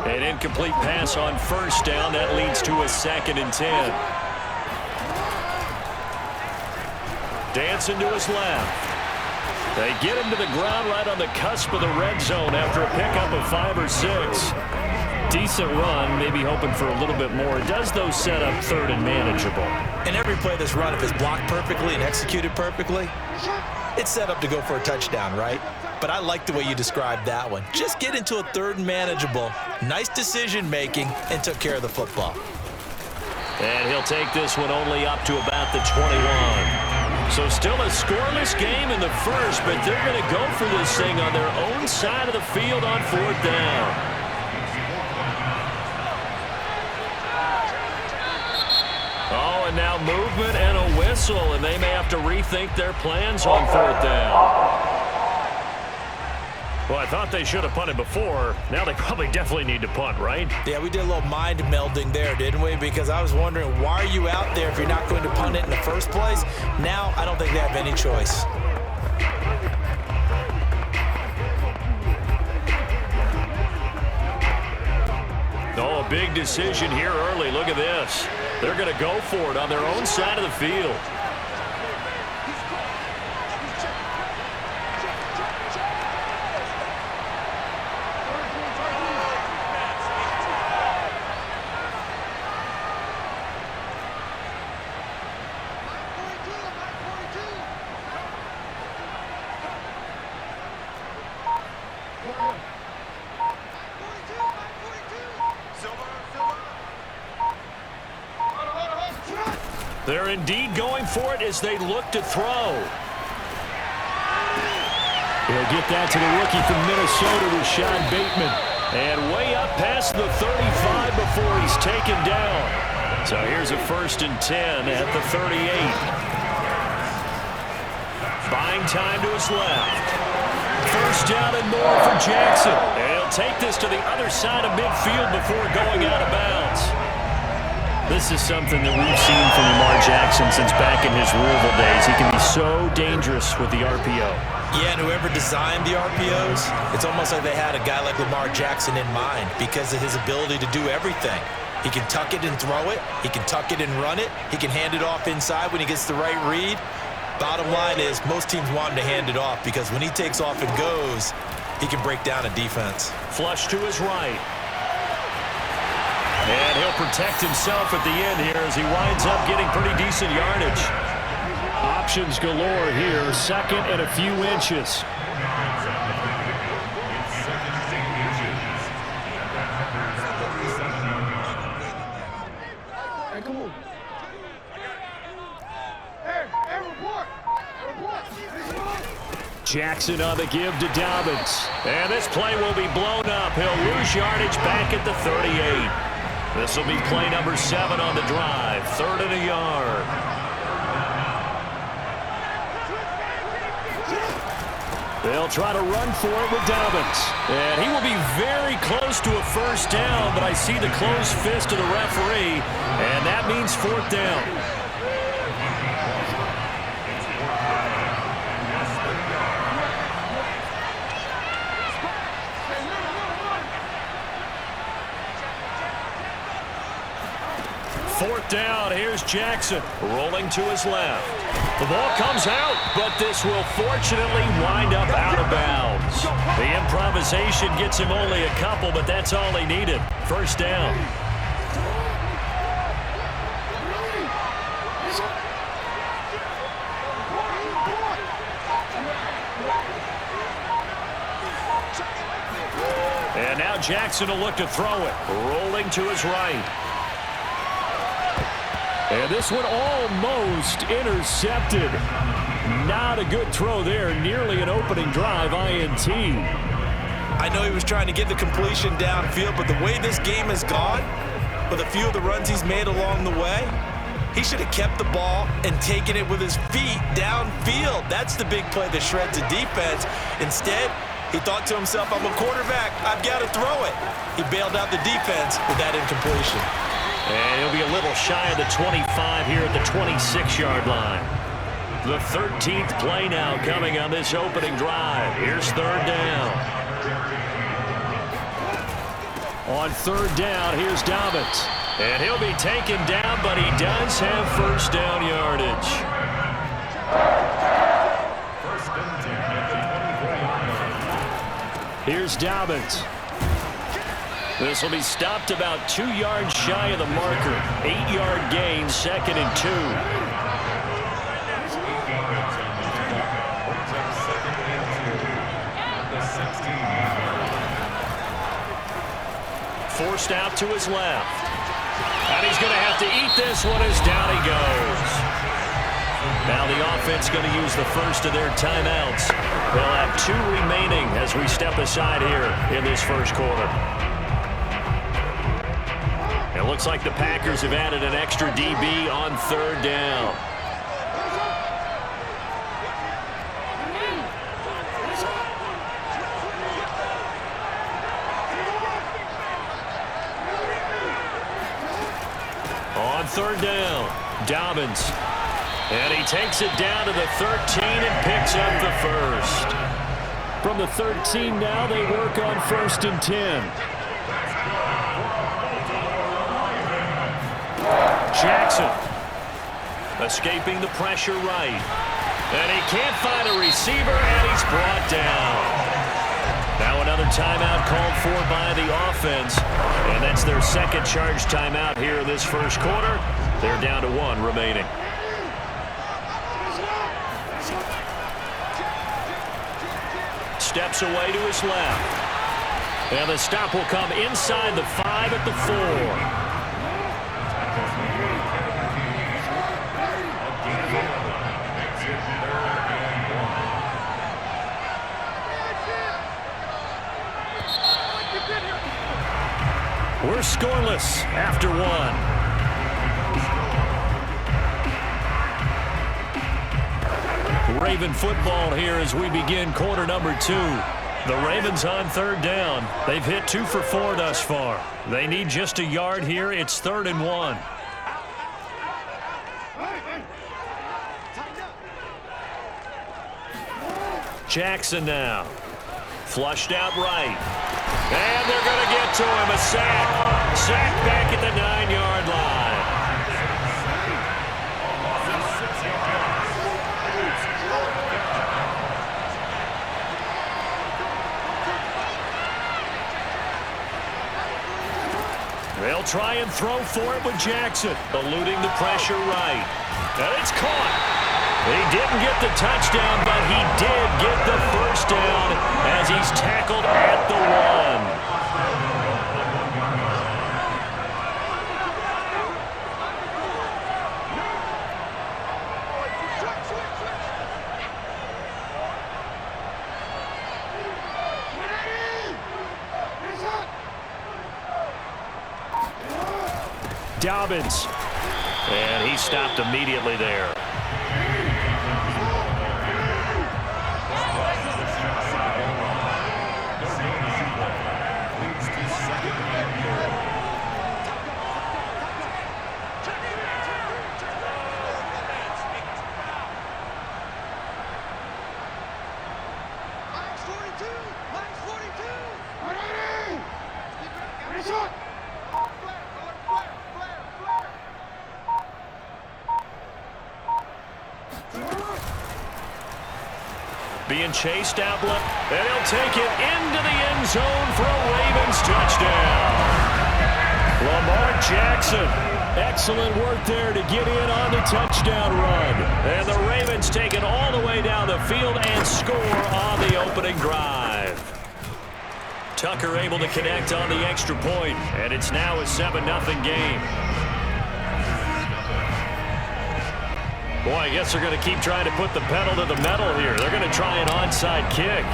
An incomplete pass on first down. That leads to a 2nd and 10. Dancing to his left. They get him to the ground right on the cusp of the red zone after a pickup of 5 or 6. Decent run, maybe hoping for a little bit more. It does, though, set up 3rd and manageable. And every play of this run, if it's blocked perfectly and executed perfectly, it's set up to go for a touchdown, right? But I like the way you described that one. Just get into a 3rd and manageable, nice decision-making, and took care of the football. And he'll take this one only up to about the 21. So still a scoreless game in the first, but they're going to go for this thing on their own side of the field on 4th down. Oh, and now movement and a whistle, and they may have to rethink their plans on 4th down. Well, I thought they should have punted before. Now they probably definitely need to punt, right? Yeah, we did a little mind melding there, didn't we? Because I was wondering, why are you out there if you're not going to punt it in the first place? Now, I don't think they have any choice. Oh, a big decision here early. Look at this. They're going to go for it on their own side of the field. They're indeed going for it as they look to throw. He'll get that to the rookie from Minnesota, Rashad Bateman. And way up past the 35 before he's taken down. So here's a 1st and 10 at the 38. Buying time to his left. 1st down and more for Jackson. And he'll take this to the other side of midfield before going out of bounds. This is something that we've seen from Lamar Jackson since back in his Louisville days. He can be so dangerous with the RPO. Yeah, and whoever designed the RPOs, it's almost like they had a guy like Lamar Jackson in mind because of his ability to do everything. He can tuck it and throw it. He can tuck it and run it. He can hand it off inside when he gets the right read. Bottom line is most teams want him to hand it off because when he takes off and goes, he can break down a defense. Flush to his right. And he'll protect himself at the end here as he winds up getting pretty decent yardage. Options galore here, 2nd and a few inches. Hey, come on. Jackson on the give to Dobbins. And this play will be blown up. He'll lose yardage back at the 38. This will be play number 7 on the drive. 3rd and a yard. They'll try to run for it with Dobbins. And he will be very close to a 1st down, but I see the closed fist of the referee, and that means 4th down. Fourth down, here's Jackson rolling to his left. The ball comes out, but this will fortunately wind up out of bounds. The improvisation gets him only a couple, but that's all he needed. 1st down. And now Jackson will look to throw it, rolling to his right. And this one almost intercepted. Not a good throw there. Nearly an opening drive, INT. I know he was trying to get the completion downfield, but the way this game has gone, with a few of the runs he's made along the way, he should have kept the ball and taken it with his feet downfield. That's the big play that shreds the defense. Instead, he thought to himself, I'm a quarterback. I've got to throw it. He bailed out the defense with that incompletion. And he'll be a little shy of the 25 here at the 26-yard line. The 13th play now coming on this opening drive. Here's 3rd down. On third down, here's Dobbins. And he'll be taken down, but he does have first down yardage. Here's Dobbins. This will be stopped about 2 yards shy of the marker. 8-yard gain, 2nd and 2. Forced out to his left. And he's going to have to eat this one as down he goes. Now the offense going to use the first of their timeouts. They'll have 2 remaining as we step aside here in this first quarter. It looks like the Packers have added an extra DB on third down. On third down, Dobbins. And he takes it down to the 13 and picks up the first. From the 13 now, they work on 1st and 10. Jackson escaping the pressure right. And he can't find a receiver, and he's brought down. Now another timeout called for by the offense. And that's their second charge timeout here in this first quarter. They're down to 1 remaining. Steps away to his left. And the stop will come inside the 5 at the 4. We're scoreless after 1. Raven football here as we begin quarter number 2. The Ravens on third down. They've hit 2 for 4 thus far. They need just a yard here. It's 3rd and 1. Jackson now. Flushed out right. And they're going to get to him. A sack. Sack back at the 9-yard line. They'll try and throw for it with Jackson. Eluding the pressure right. And it's caught. He didn't get the touchdown, but he did get the first down as he's tackled at the 1. Dobbins. And he stopped immediately there. Being chased out left, and he'll take it into the end zone for a Ravens touchdown. Lamar Jackson, excellent work there to get in on the touchdown run. And the Ravens take it all the way down the field and score on the opening drive. Tucker able to connect on the extra point, and it's now a 7-0 game. Boy, I guess they're going to keep trying to put the pedal to the metal here. They're going to try an onside kick.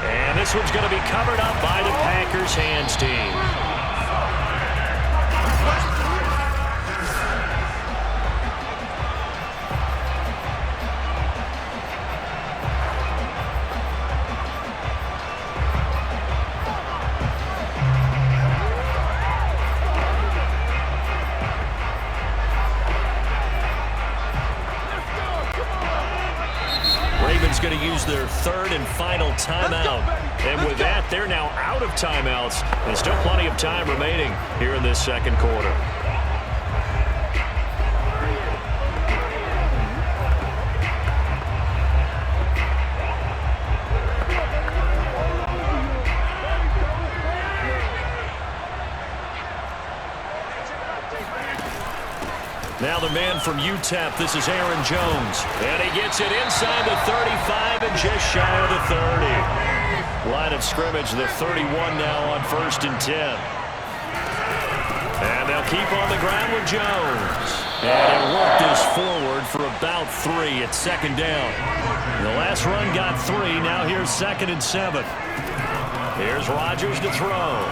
And this one's going to be covered up by the Packers hands team. Going to use their third and final timeout. And with that, they're now out of timeouts. There's still plenty of time remaining here in this second quarter. Now the man from UTEP, this is Aaron Jones. And he gets it inside the 35 and just shy of the 30. Line of scrimmage, the 31 now on 1st and 10. And they'll keep on the ground with Jones. And he'll work this forward for about 3 at 2nd down. The last run got 3. Now here's 2nd and 7. Here's Rodgers to throw.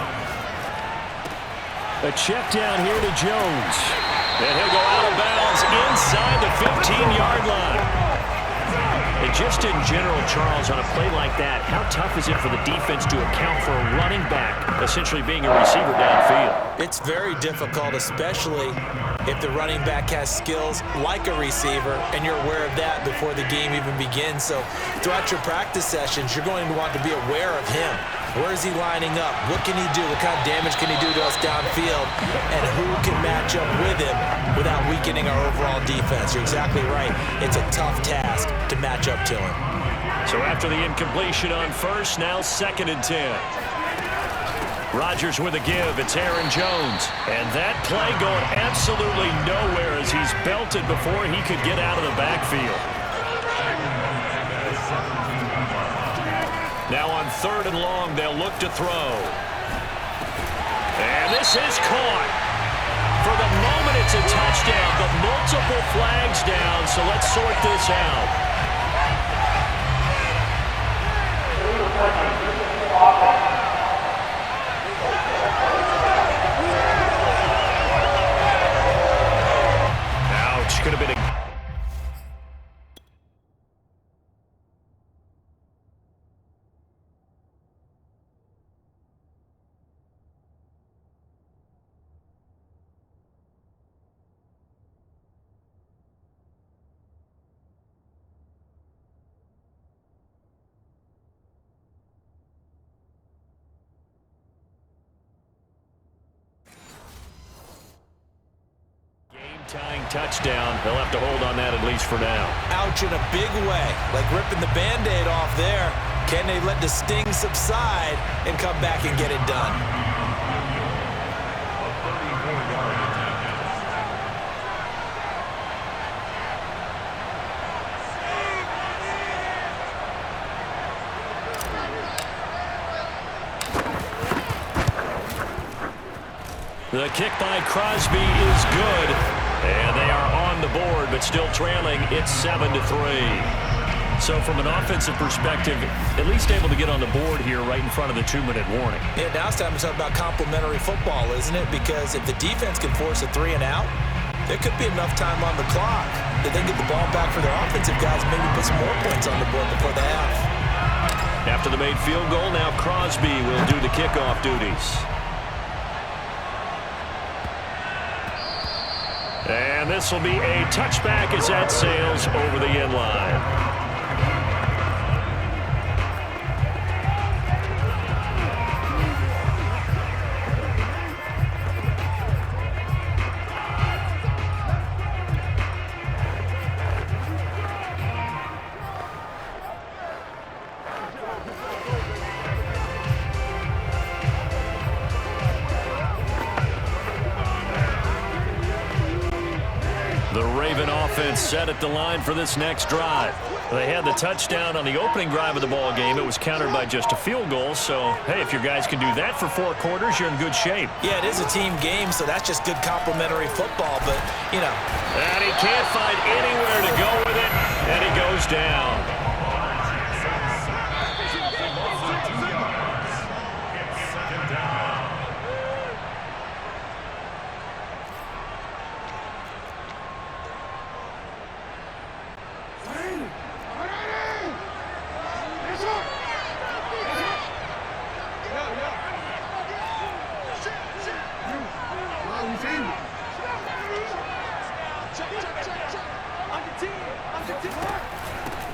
A check down here to Jones. And he'll go out of bounds inside the 15-yard line. And just in general, Charles, on a play like that, how tough is it for the defense to account for a running back essentially being a receiver downfield? It's very difficult, especially if the running back has skills like a receiver, and you're aware of that before the game even begins. So throughout your practice sessions, you're going to want to be aware of him. Where is he lining up? What can he do? What kind of damage can he do to us downfield? And who can match up with him without weakening our overall defense? You're exactly right. It's a tough task to match up to him. So after the incompletion on 1st, now 2nd and 10. Rodgers with a give. It's Aaron Jones. And that play going absolutely nowhere as he's belted before he could get out of the backfield. Now on 3rd and long, they'll look to throw. And this is caught. For the moment, it's a touchdown, but multiple flags down, so let's sort this out. Ouch, could have been a... tying touchdown. They'll have to hold on that at least for now. Ouch in a big way, like ripping the Band-Aid off there. Can they let the sting subside and come back and get it done? The kick by Crosby is good. And they are on the board, but still trailing. It's 7-3. So from an offensive perspective, at least able to get on the board here right in front of the 2-minute warning. Yeah, now it's time to talk about complementary football, isn't it? Because if the defense can force a 3 and out, there could be enough time on the clock that they get the ball back for their offensive guys, maybe put some more points on the board before the half. After the made field goal, now Crosby will do the kickoff duties. And this will be a touchback as that sails over the end line. Set at the line for this next drive. They had the touchdown on the opening drive of the ball game. It was countered by just a field goal. So, hey, if your guys can do that for 4 quarters, you're in good shape. Yeah, it is a team game, so that's just good complementary football. But, you know. And he can't find anywhere to go with it, and he goes down.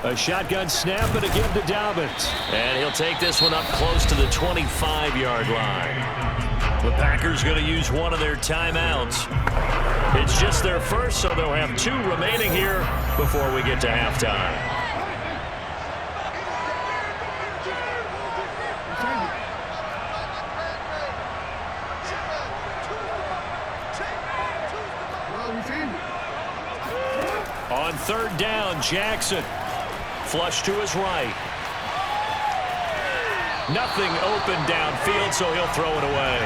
A shotgun snap and a give to Dobbins. And he'll take this one up close to the 25-yard line. The Packers going to use one of their timeouts. It's just their first, so they'll have 2 remaining here before we get to halftime. On third down, Jackson. Flush to his right. Nothing open downfield, so he'll throw it away.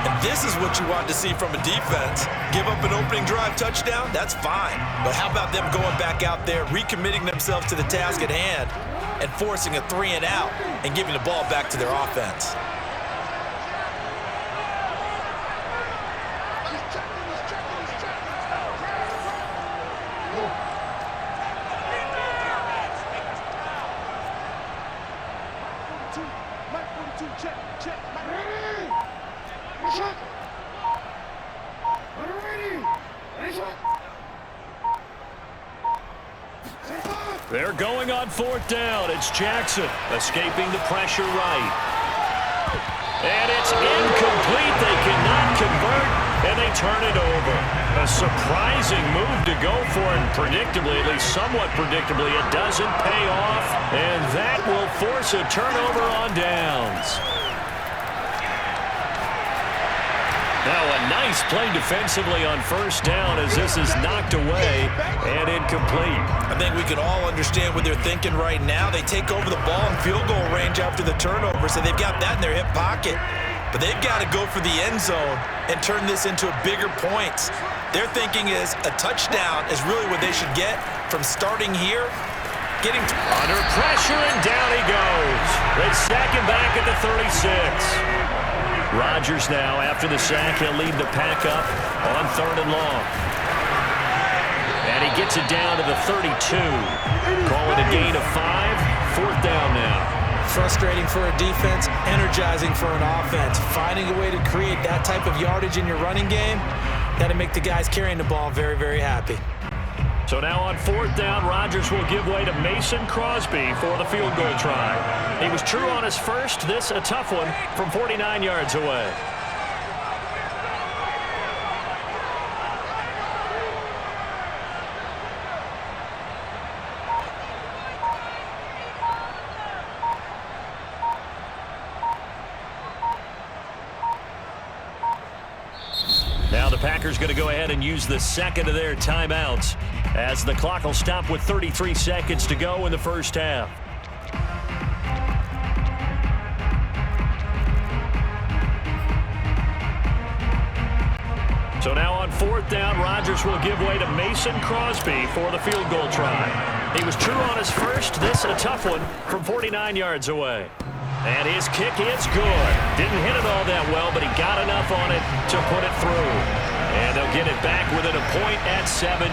And this is what you want to see from a defense. Give up an opening drive touchdown, that's fine. But how about them going back out there, recommitting themselves to the task at hand, and forcing a 3 and out and giving the ball back to their offense? They're going on fourth down. It's Jackson escaping the pressure right. And it's incomplete. They cannot convert, and they turn it over. A surprising move to go for, and predictably, at least somewhat predictably, it doesn't pay off, and that will force a turnover on downs. Now a nice play defensively on first down as this is knocked away and incomplete. I think we can all understand what they're thinking right now. They take over the ball in field goal range after the turnover, so they've got that in their hip pocket. But they've got to go for the end zone and turn this into bigger points. Their thinking is a touchdown is really what they should get from starting here. Getting under pressure, and down he goes. They sack him back at the 36. Rodgers now, after the sack, he'll lead the pack up on third and long. And he gets it down to the 32. Call it a gain of 5. Fourth down now. Frustrating for a defense, energizing for an offense. Finding a way to create that type of yardage in your running game, that'll make the guys carrying the ball very, very happy. So now on fourth down, Rodgers will give way to Mason Crosby for the field goal try. He was true on his first. This a tough one from 49 yards away. Now the Packers going to go ahead and use the second of their timeouts as the clock will stop with 33 seconds to go in the first half. So now on fourth down, Rodgers will give way to Mason Crosby for the field goal try. He was true on his first. This a tough one from 49 yards away. And his kick is good. Didn't hit it all that well, but he got enough on it to put it through. And they'll get it back within a point at 7-6.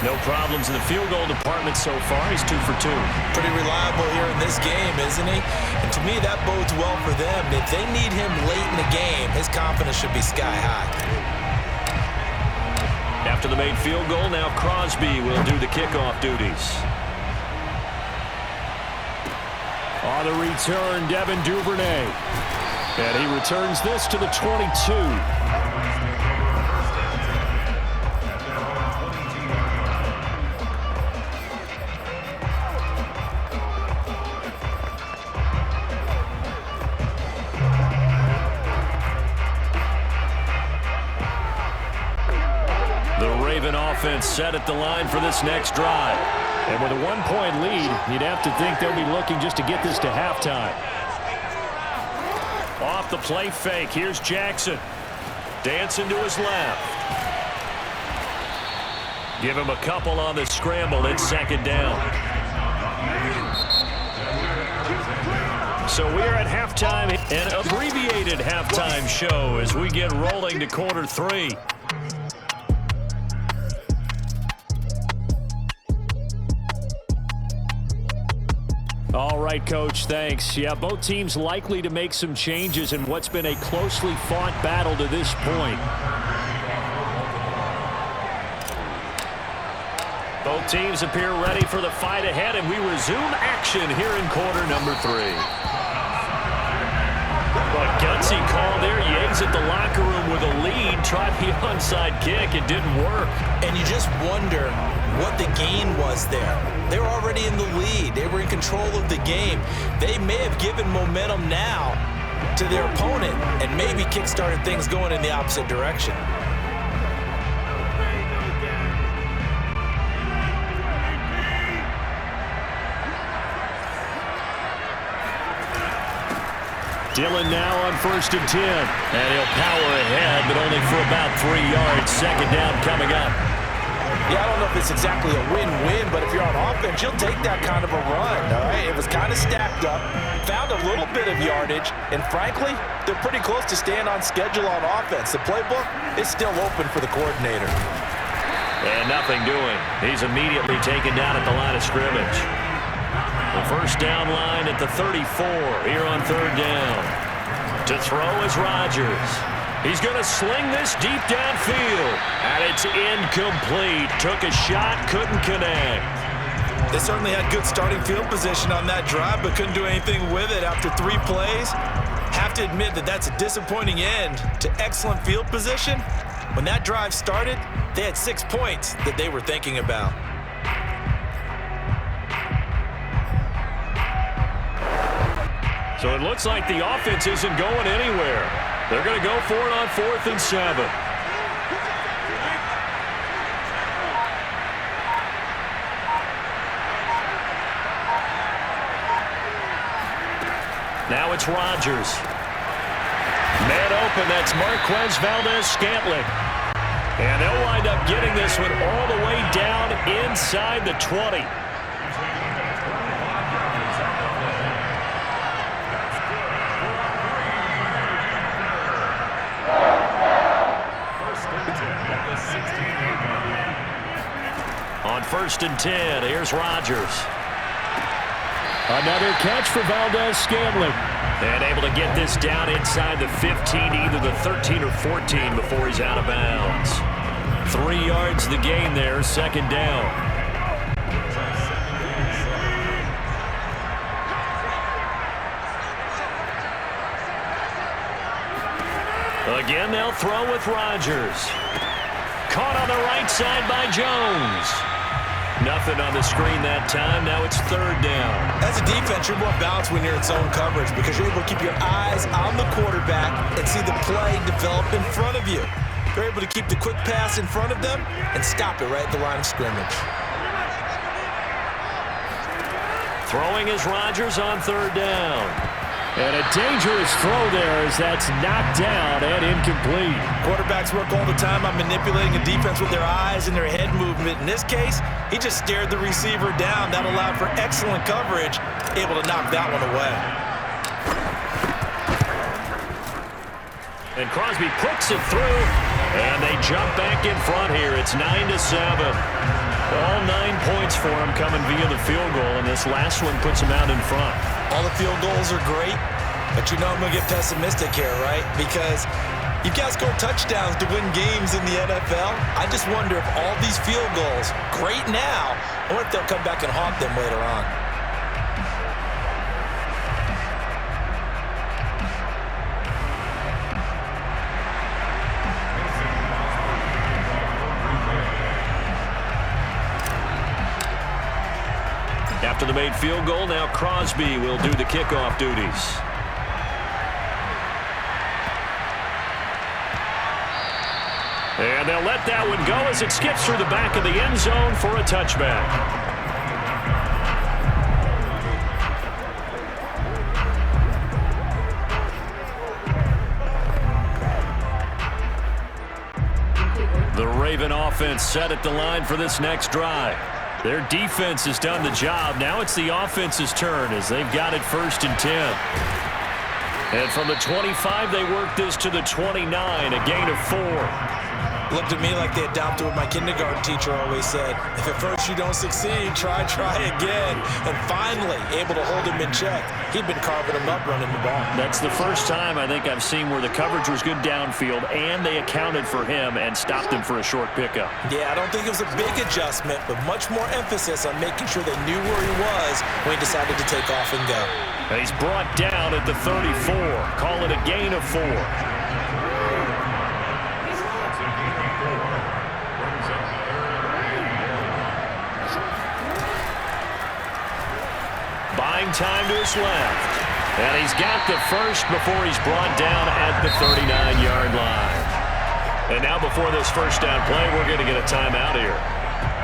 No problems in the field goal department so far. He's 2 for 2. Pretty reliable here in this game, isn't he? And to me, that bodes well for them. If they need him late in the game, his confidence should be sky high. After the made field goal, now Crosby will do the kickoff duties. On the return, Devin Duvernay. And he returns this to the 22. The Raven offense set at the line for this next drive. And with a 1-point lead, you'd have to think they'll be looking just to get this to halftime. Off the play fake, here's Jackson. Dancing to his left. Give him a couple on the scramble. It's second down. So we're at halftime, an abbreviated halftime show as we get rolling to quarter 3. All right, Coach, thanks. Yeah, both teams likely to make some changes in what's been a closely fought battle to this point. Both teams appear ready for the fight ahead, and we resume action here in quarter number 3. A gutsy call there. You exit the locker room with a lead. Tried the onside kick. It didn't work. And you just wonder what the gain was there. They were already in the lead. They were in control of the game. They may have given momentum now to their opponent and maybe kick-started things going in the opposite direction. Dillon now on 1st and 10. And he'll power ahead, but only for about 3 yards. Second down coming up. Yeah, I don't know if it's exactly a win-win, but if you're on offense, you'll take that kind of a run, all right? It was kind of stacked up, found a little bit of yardage, and frankly, they're pretty close to staying on schedule on offense. The playbook is still open for the coordinator. And nothing doing. He's immediately taken down at the line of scrimmage. The first down line at the 34 here on 3rd down. To throw is Rodgers. He's going to sling this deep downfield. And it's incomplete. Took a shot, couldn't connect. They certainly had good starting field position on that drive, but couldn't do anything with it after 3 plays. Have to admit that that's a disappointing end to excellent field position. When that drive started, they had 6 points that they were thinking about. So it looks like the offense isn't going anywhere. They're going to go for it on 4th and 7. Now it's Rodgers. Man open, that's Marquez Valdez-Scantling. And they'll wind up getting this one all the way down inside the 20. On 1st and 10, here's Rodgers. Another catch for Valdez-Scantling. And able to get this down inside the 15, either the 13 or 14 before he's out of bounds. 3 yards the gain there, 2nd down. Again, they'll throw with Rodgers. Caught on the right side by Jones. Nothing on the screen that time. Now it's 3rd down. As a defense, you're more balanced when you're in zone coverage because you're able to keep your eyes on the quarterback and see the play develop in front of you. You're able to keep the quick pass in front of them and stop it right at the line of scrimmage. Throwing is Rodgers on 3rd down. And a dangerous throw there as that's knocked down and incomplete. Quarterbacks work all the time on manipulating a defense with their eyes and their head movement. In this case, he just stared the receiver down. That allowed for excellent coverage, able to knock that one away. And Crosby puts it through, and they jump back in front here. It's 9-7. All 9 points for them coming via the field goal, and this last one puts them out in front. All the field goals are great, but you know I'm going to get pessimistic here, right? Because you've got to score touchdowns to win games in the NFL. I just wonder if all these field goals, great now, or if they'll come back and haunt them later on. After the made field goal, now Crosby will do the kickoff duties. And they'll let that one go as it skips through the back of the end zone for a touchback. The Raven offense set at the line for this next drive. Their defense has done the job. Now it's the offense's turn as they've got it 1st and 10. And from the 25, they work this to the 29, a gain of 4. Looked at me like they adopted what my kindergarten teacher always said. If at first you don't succeed, try again. And finally, able to hold him in check. He'd been carving him up running the ball. That's the first time I think I've seen where the coverage was good downfield and they accounted for him and stopped him for a short pickup. Yeah, I don't think it was a big adjustment, but much more emphasis on making sure they knew where he was when he decided to take off and go. And he's brought down at the 34. Call it a gain of 4. Buying time to his left. And he's got the first before he's brought down at the 39-yard line. And now before this first down play, we're going to get a timeout here.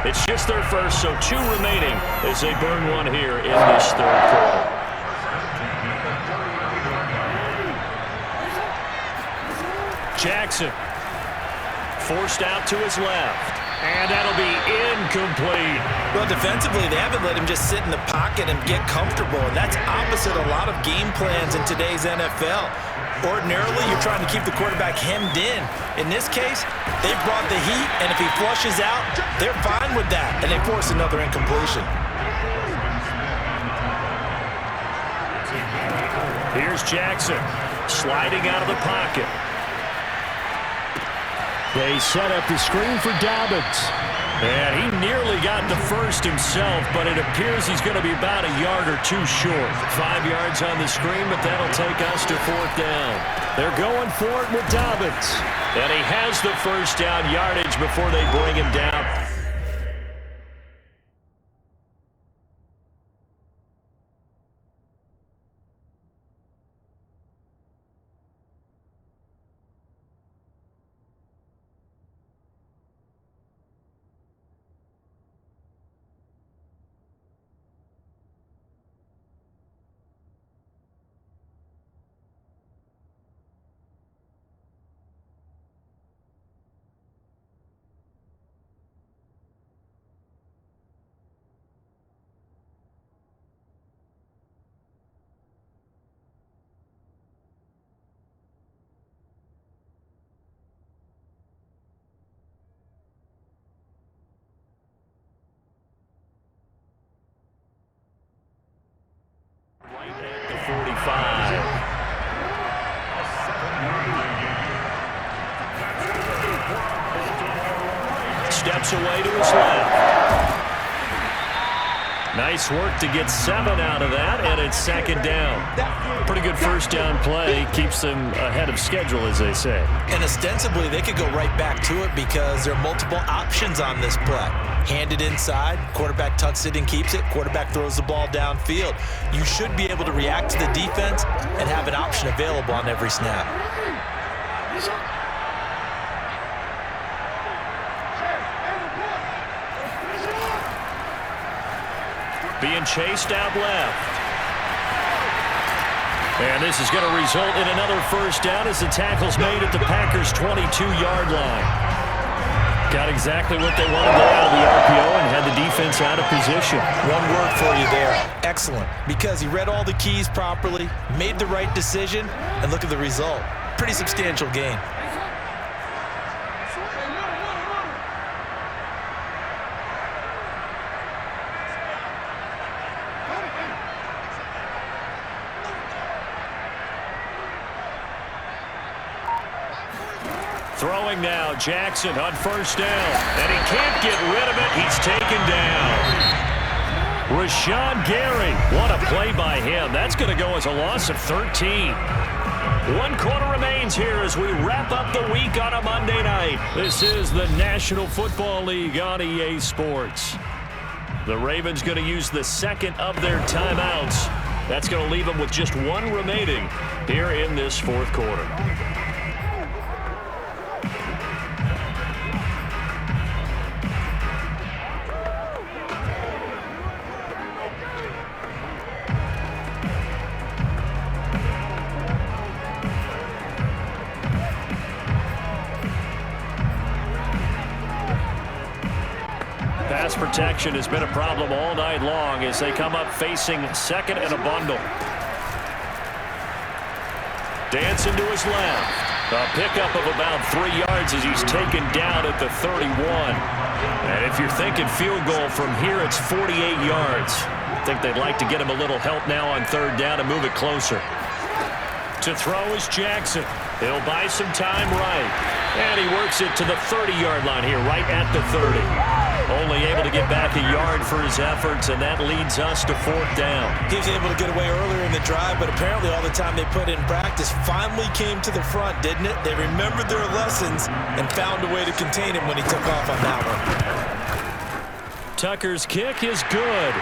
It's just their first, so 2 remaining as they burn one here in this third quarter. Jackson forced out to his left. And that'll be incomplete. Well, defensively, they haven't let him just sit in the pocket and get comfortable, and that's opposite a lot of game plans in today's NFL. Ordinarily, you're trying to keep the quarterback hemmed in. In this case, they've brought the heat, and if he flushes out, they're fine with that, and they force another incompletion. Here's Jackson sliding out of the pocket. They set up the screen for Dobbins. And he nearly got the first himself, but it appears he's going to be about a yard or 2 short. 5 yards on the screen, but that'll take us to 4th down. They're going for it with Dobbins. And he has the first down yardage before they bring him down. Right at the 45. Steps away to his left. Nice work to get 7 out of that, and it's 2nd down. Pretty good first down play. Keeps them ahead of schedule, as they say. And ostensibly, they could go right back to it because there are multiple options on this play. Handed inside, quarterback tucks it and keeps it, quarterback throws the ball downfield. You should be able to react to the defense and have an option available on every snap. Being chased out left. And this is going to result in another first down as the tackle's made at the Packers' 22-yard line. Got exactly what they wanted there out of the RPO and had the defense out of position. One word for you there, excellent, because he read all the keys properly, made the right decision, and look at the result. Pretty substantial gain. Throwing now, Jackson on first down. And he can't get rid of it. He's taken down. Rashawn Gary, what a play by him. That's going to go as a loss of 13. 1 quarter remains here as we wrap up the week on a Monday night. This is the National Football League on EA Sports. The Ravens going to use the second of their timeouts. That's going to leave them with just 1 remaining here in this 4th quarter. Pass protection has been a problem all night long as they come up facing second and a bundle. dancing to his left. A pickup of about 3 yards as he's taken down at the 31. And if you're thinking field goal from here, it's 48 yards. I think they'd like to get him a little help now on third down and move it closer. To throw is Jackson. He'll buy some time right. And he works it to the 30-yard line here, right at the 30. Only able to get back a yard for his efforts, and that leads us to fourth down. He was able to get away earlier in the drive, but apparently all the time they put in practice finally came to the front, didn't it? They remembered their lessons and found a way to contain him when he took off on that one. Tucker's kick is good.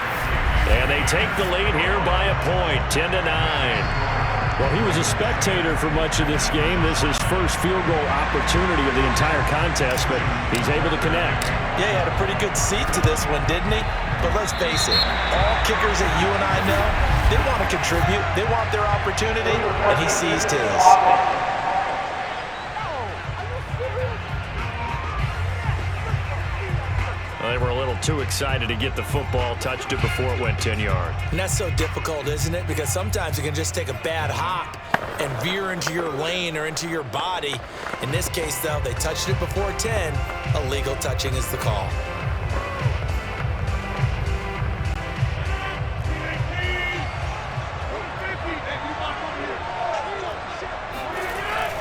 And they take the lead here by a point, 10-9. Well, he was a spectator for much of this game. This is his first field goal opportunity of the entire contest, but he's able to connect. Yeah, he had a pretty good seat to this one, didn't he? But let's face it, all kickers that you and I know, they want to contribute. They want their opportunity, and he seized his. Well, they were a little too excited to get the football, touched it before it went 10 yards. And that's so difficult, isn't it? Because sometimes you can just take a bad hop and veer into your lane or into your body. In this case, though, they touched it before 10. Illegal touching is the call.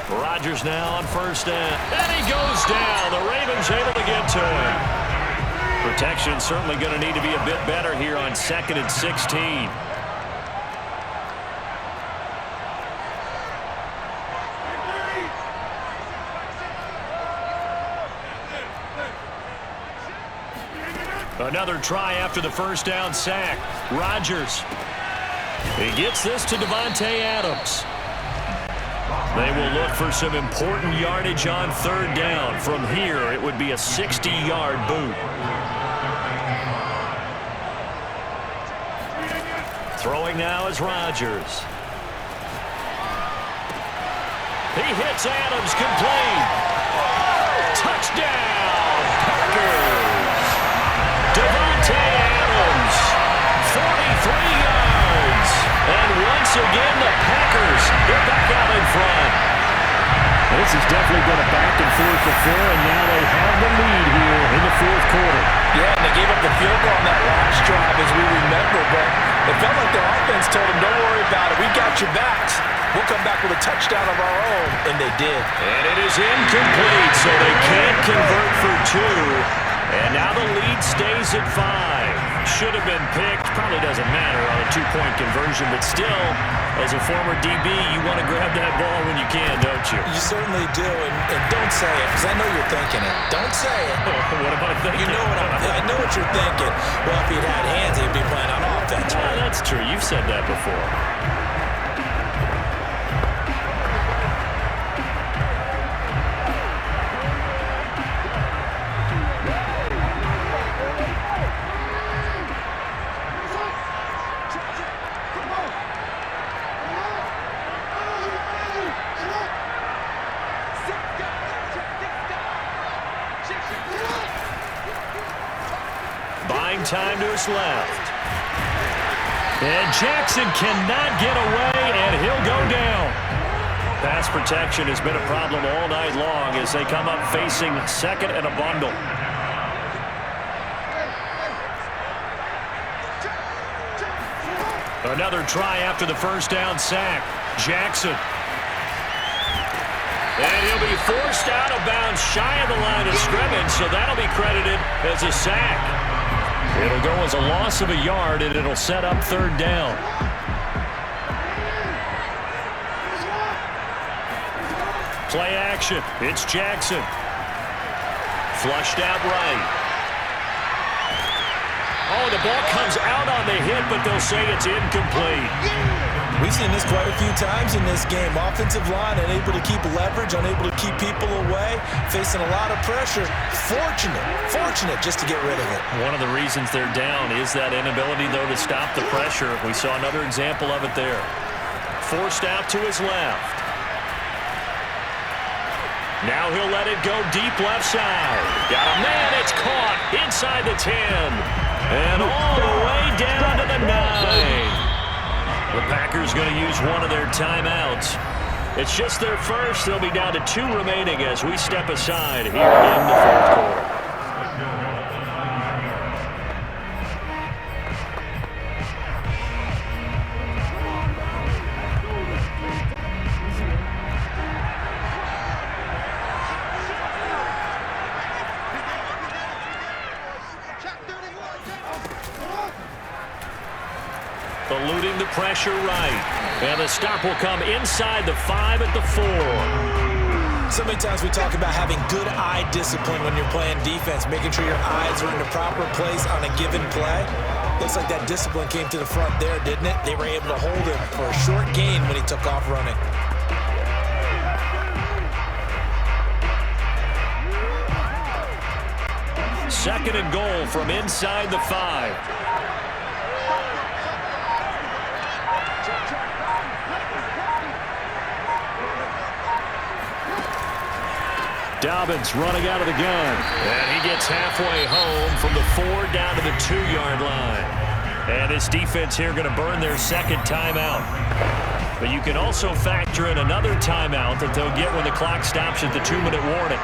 Rodgers now on first down. And he goes down. The Ravens able to get to him. Protection certainly going to need to be a bit better here on 2nd and 16. Another try after the first down sack. Rodgers. He gets this to Davante Adams. They will look for some important yardage on third down. From here, it would be a 60-yard boot. Throwing now is Rodgers. He hits Adams, complete. Touchdown, Packers. Davante Adams, 43 yards. And once again, the Packers get back out in front. This has definitely been a back-and-forth affair, and now they have the lead here in the fourth quarter. Yeah, and they gave up the field goal on that last drive, as we remember, but it felt like their offense told them, don't worry about it. We got your backs. We'll come back with a touchdown of our own, and they did. And it is incomplete, so they can't convert for two. And now the lead stays at 5. Should have been picked. Probably doesn't matter on a two-point conversion, but still, as a former DB, you want to grab that ball when you can, don't you? You certainly do, and don't say it, because I know you're thinking it. Don't say it. What am I thinking? You know I know what you're thinking. Well, if he'd had hands, he'd be playing on offense. Well, that's true. You've said that before. Buying time to his left. And Jackson cannot get away, and he'll go down. Pass protection has been a problem all night long as they come up facing second and a bundle. Another try after the first down sack. Jackson. And he'll be forced out of bounds shy of the line of scrimmage, so that'll be credited as a sack. It'll go as a loss of a yard, and it'll set up third down. Play action. It's Jackson. Flushed out right. Oh, the ball comes out on the hit, but they'll say it's incomplete. We've seen this quite a few times in this game. Offensive line unable to keep leverage, unable to keep people away, facing a lot of pressure. Fortunate just to get rid of it. One of the reasons they're down is that inability, though, to stop the pressure. We saw another example of it there. Forced out to his left. Now he'll let it go deep left side. Got a man, it's caught inside the 10. And all the way down to the 9. The Packers going to use one of their timeouts. It's just their first. They'll be down to 2 remaining as we step aside here in the fourth quarter. Eluding the pressure right. And the stop will come inside the 5 at the 4. So many times we talk about having good eye discipline when you're playing defense, making sure your eyes are in the proper place on a given play. Looks like that discipline came to the front there, didn't it? They were able to hold him for a short gain when he took off running. Second and goal from inside the 5. Dobbins running out of the gun. And he gets halfway home from the 4 down to the 2-yard line. And this defense here going to burn their second timeout. But you can also factor in another timeout that they'll get when the clock stops at the 2-minute warning.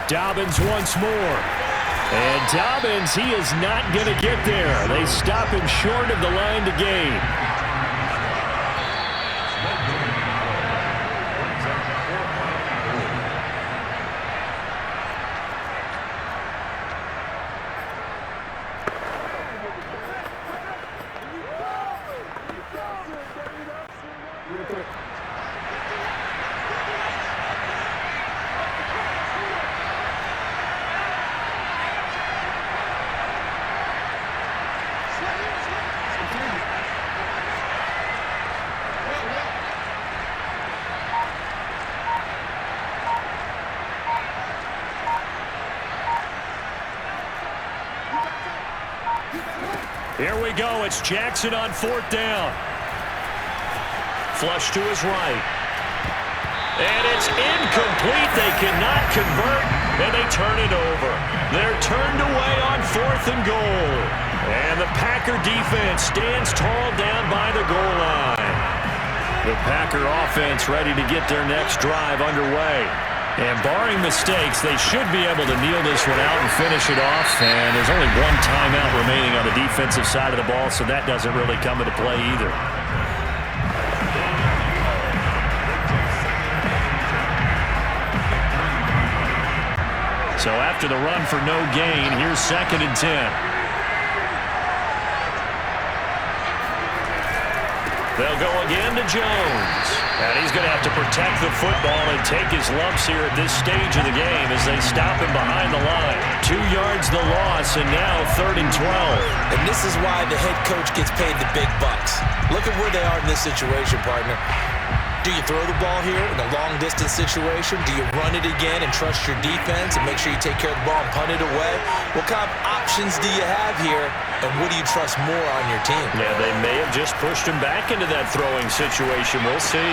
Dobbins once more. And Dobbins, he is not going to get there. They stop him short of the line to gain. Here we go. It's Jackson on 4th down. Flush to his right. And it's incomplete. They cannot convert, and they turn it over. They're turned away on 4th and goal. And the Packer defense stands tall down by the goal line. The Packer offense ready to get their next drive underway. And barring mistakes, they should be able to kneel this one out and finish it off. And there's only 1 timeout remaining on the defensive side of the ball, so that doesn't really come into play either. So after the run for no gain, here's 2nd and 10. They'll go again to Jones. And he's going to have to protect the football and take his lumps here at this stage of the game as they stop him behind the line. 2 yards the loss, and now 3rd and 12. And this is why the head coach gets paid the big bucks. Look at where they are in this situation, partner. Do you throw the ball here in a long-distance situation? Do you run it again and trust your defense and make sure you take care of the ball and punt it away? What kind of options do you have here, and what do you trust more on your team? Yeah, they may have just pushed him back into that throwing situation. We'll see.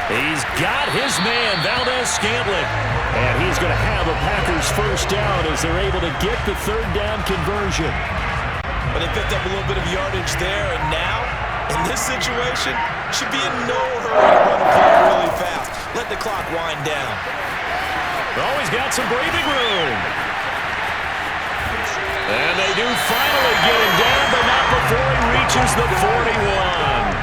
He's got his man, Valdez-Scantling. And he's going to have a Packers first down as they're able to get the 3rd down conversion. But they picked up a little bit of yardage there, and now, in this situation, should be in no hurry to run a play really fast. Let the clock wind down. Oh, he's got some breathing room. And they do finally get him down, but not before he reaches the 41.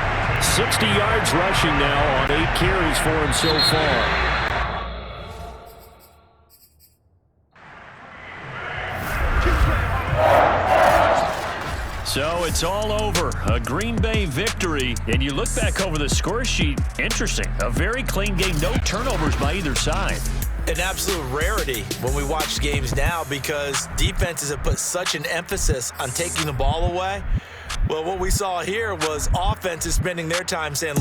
60 yards rushing now on 8 carries for him so far. So it's all over. A Green Bay victory. And you look back over the score sheet, interesting. A very clean game. No turnovers by either side. An absolute rarity when we watch games now because defenses have put such an emphasis on taking the ball away. Well, what we saw here was offenses spending their time saying,